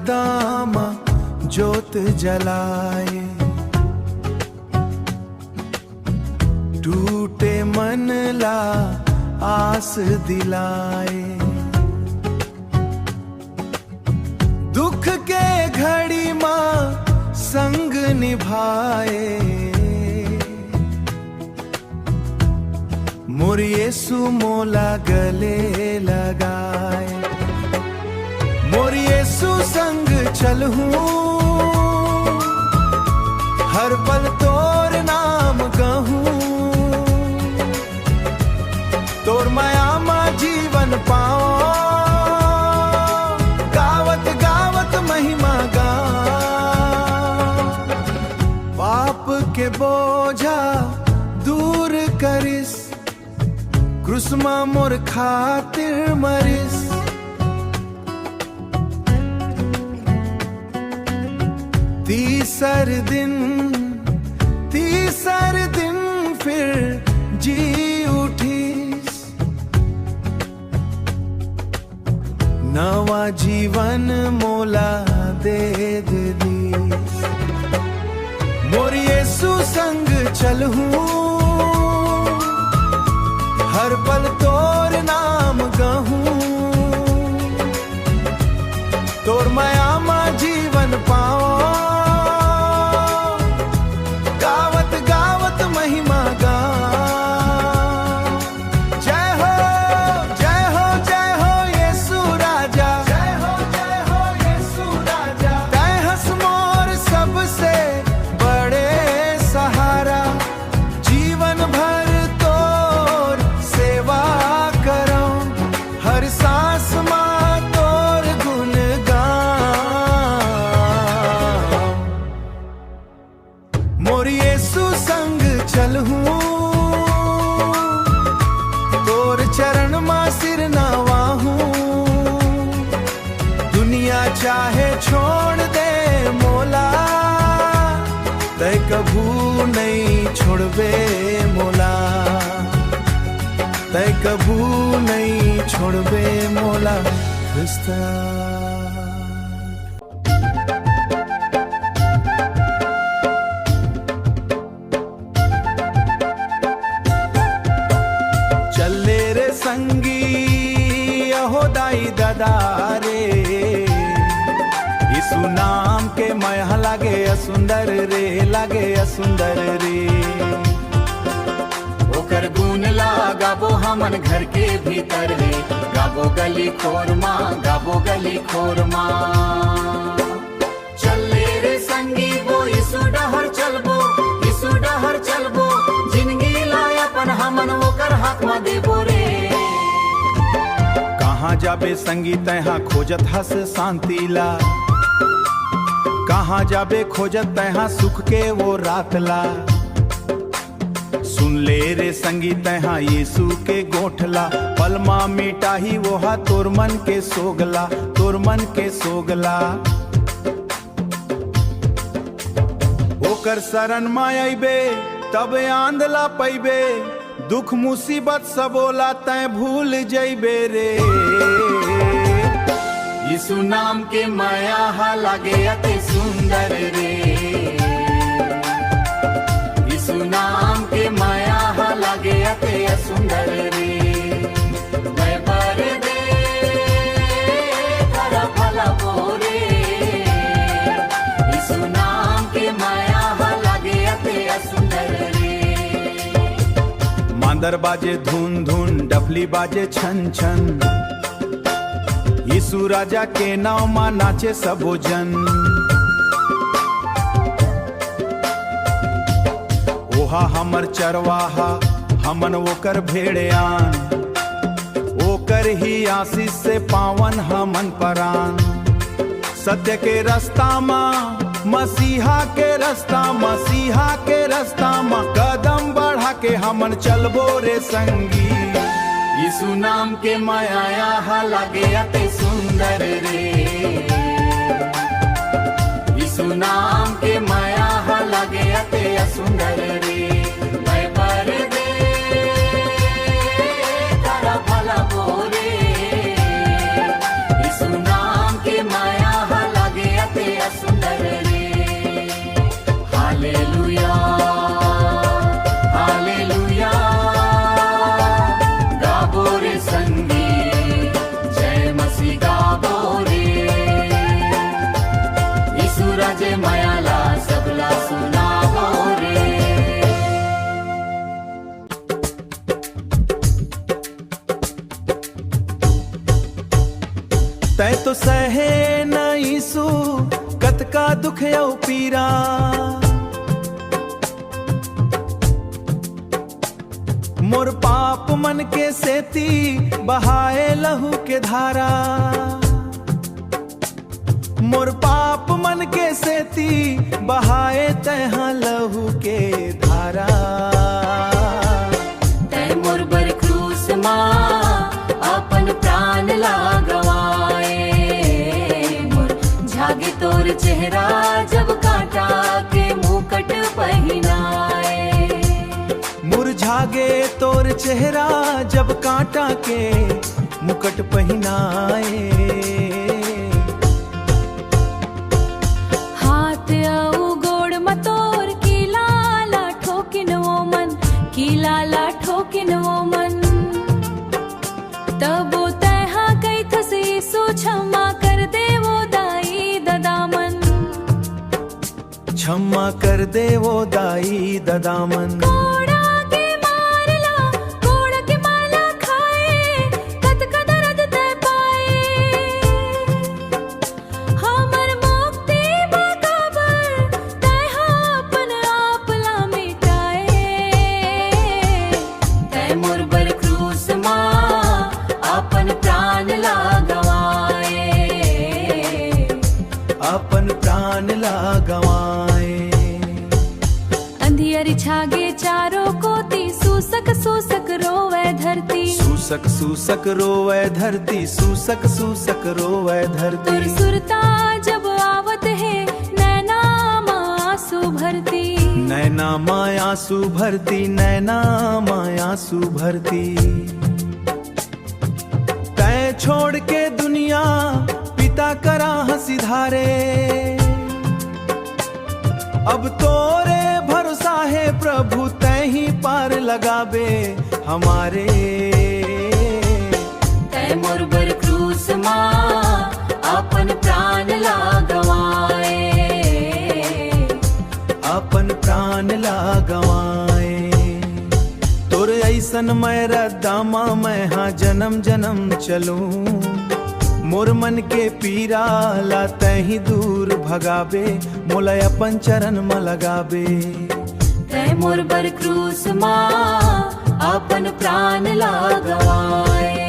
दामा जोत जलाए, टूटे मन ला आस दिलाए। दुख के घड़ी मां संग निभाए, मोर यीशु मोला गले लगाए। मोर यीशु संग चलूं, हर पल तोर नाम कहूं, तोर माया मां जीवन पाओ, गावत गावत महिमा गाओ। पाप के बोझा दूर करिस, क्रूस मां मोर खातिर मरिस। तीसर दिन फिर जी उठीस, नवा जीवन मोला दे दीस। मोर यीशु संग चलूं, हर पल तोर नाम कहूं, तोर माया मां जीवन पाओ, गावत गावत महिमा गाओ। जय हो जय हो जय हो यीशु राजा, जय हो यीशु राजा। तै हंस मोर सबसे बड़े सहारा, जीवन भर तोर सेवा करो, हर सांस मां तोर गुण गाओ। मोर यीशु संग चलूं, तोर चरण मां सिर नवाहूं। दुनिया चाहे छोड़ दे मोला, तै कभू नहीं छोड़बे मोला, तै कभू नहीं छोड़बे मोला ख्रिस्ता। चले रे संगी अहो दाई दादा रे, यीशु नाम के मया लागे असुंदर रे, लागे असुंदर रे। ओकर गुण ला गाबो हमन घर के भीतर रे, गाबो गली खोर मां, गाबो गली खोर मां। चले रे संगी वो यीशु डहर चलबो, यीशु डहर चलबो, जिंदगी लायापन हमन ओकर हाथ में देबो रे। कहाँ जाबे संगी तैहा खोजत हस शांति ला, कहाँ जाबे खोजत तैहा सुख के वो रात ला। सुन ले रे संगी तैहा यीशु के गोठला, पलमा मिटाही वो हा तोर मन के सोगला, तोर मन के सोगला। ओकर शरण मां अइबे तब आंदला पैबे, दुख मुसीबत सबोला तै भूल जइबे रे। यीशु नाम के माया हा लागे अति सुंदर रे, यीशु नाम के माया हा लागे अति सुंदर रे। मैं बर दे खरा फला बोरे, यीशु नाम के माया हा लागे अति सुंदर रे। मांदर बाजे धुन धुन, डफली बाजे छन छन, यीशु राजा के नाव मां नाचे सबो जन। ओहा हमर चरवाहा हमन ओकर भेड़ियान, ओकर ही आशीष से पावन हमन परान। सत्य के रास्ता मां मसीहा के रास्ता, मसीहा के रास्ता मां कदम बढ़ा के हमन चलबो रे संगी। यीशु नाम के माया हा लागे अति सुंदर रे, यीशु नाम के माया हा लागे अति सुंदर रे। मैं पर दे खरा फला बोरे, यीशु नाम के माया हा लागे जय मायाला सबला सुनावो रे। तै तो सहे न ईसु कत का दुख यौ पीरा, मोर पाप मन के सेती बहाए लहू के धारा, मोर पाप मन के सेती बहाए तहाँ लहू के धारा। तै मोर बर क्रूस मां अपन प्राण लागवाए, मोर झागे तोर चेहरा जब काटा के मुकुट पहनाए, मुरझागे तोर चेहरा जब कांटा के मुकुट पहनाए। हाथ आऊ गोड़ मतोर की लाला ठोकिन वो मन, की लाला ठोकिन वो मन। तबो तैहा कई थस यीशु क्षमा कर दे वो दाई ददामन, क्षमा कर दे वो दाई ददामन। कोड़ा के मारला कोड़ा के माला खाए, कत का दर्द तै पाए। हमर मुक्ति बकाबर तैहा अपन आप ला मिटाए। तै मोर बर क्रूस मां अपन प्राण लागवाए, अपन प्राण लागवाए। अंधियरी छागे चारों कोती, सूसक सूसक रोवे धरती। सूसक सूसक रोवे धरती, सूसक सूसक रोवे तुर धरती। सुरता जब आवत है नैना आंसू भरती, नैना मायासु भरती, नैना मायासु भरती। तै छोड़ के दुनिया पिता करा हंसी धारे, अब तोरे भरोसा है प्रभु तै ही पार लगाबे हमारे। तै मोर बर क्रूस मां अपन प्राण लागवाए, अपन प्राण लागवाए। तोर ऐसन मैं रद्दामा मैं हाँ जन्म जन्म चलूं, मोर मन के पीरा ला तही दूर भगाबे, मोला अपन चरण में लगाबे। तै मोर बर क्रूस मां अपन प्राण लागवाए।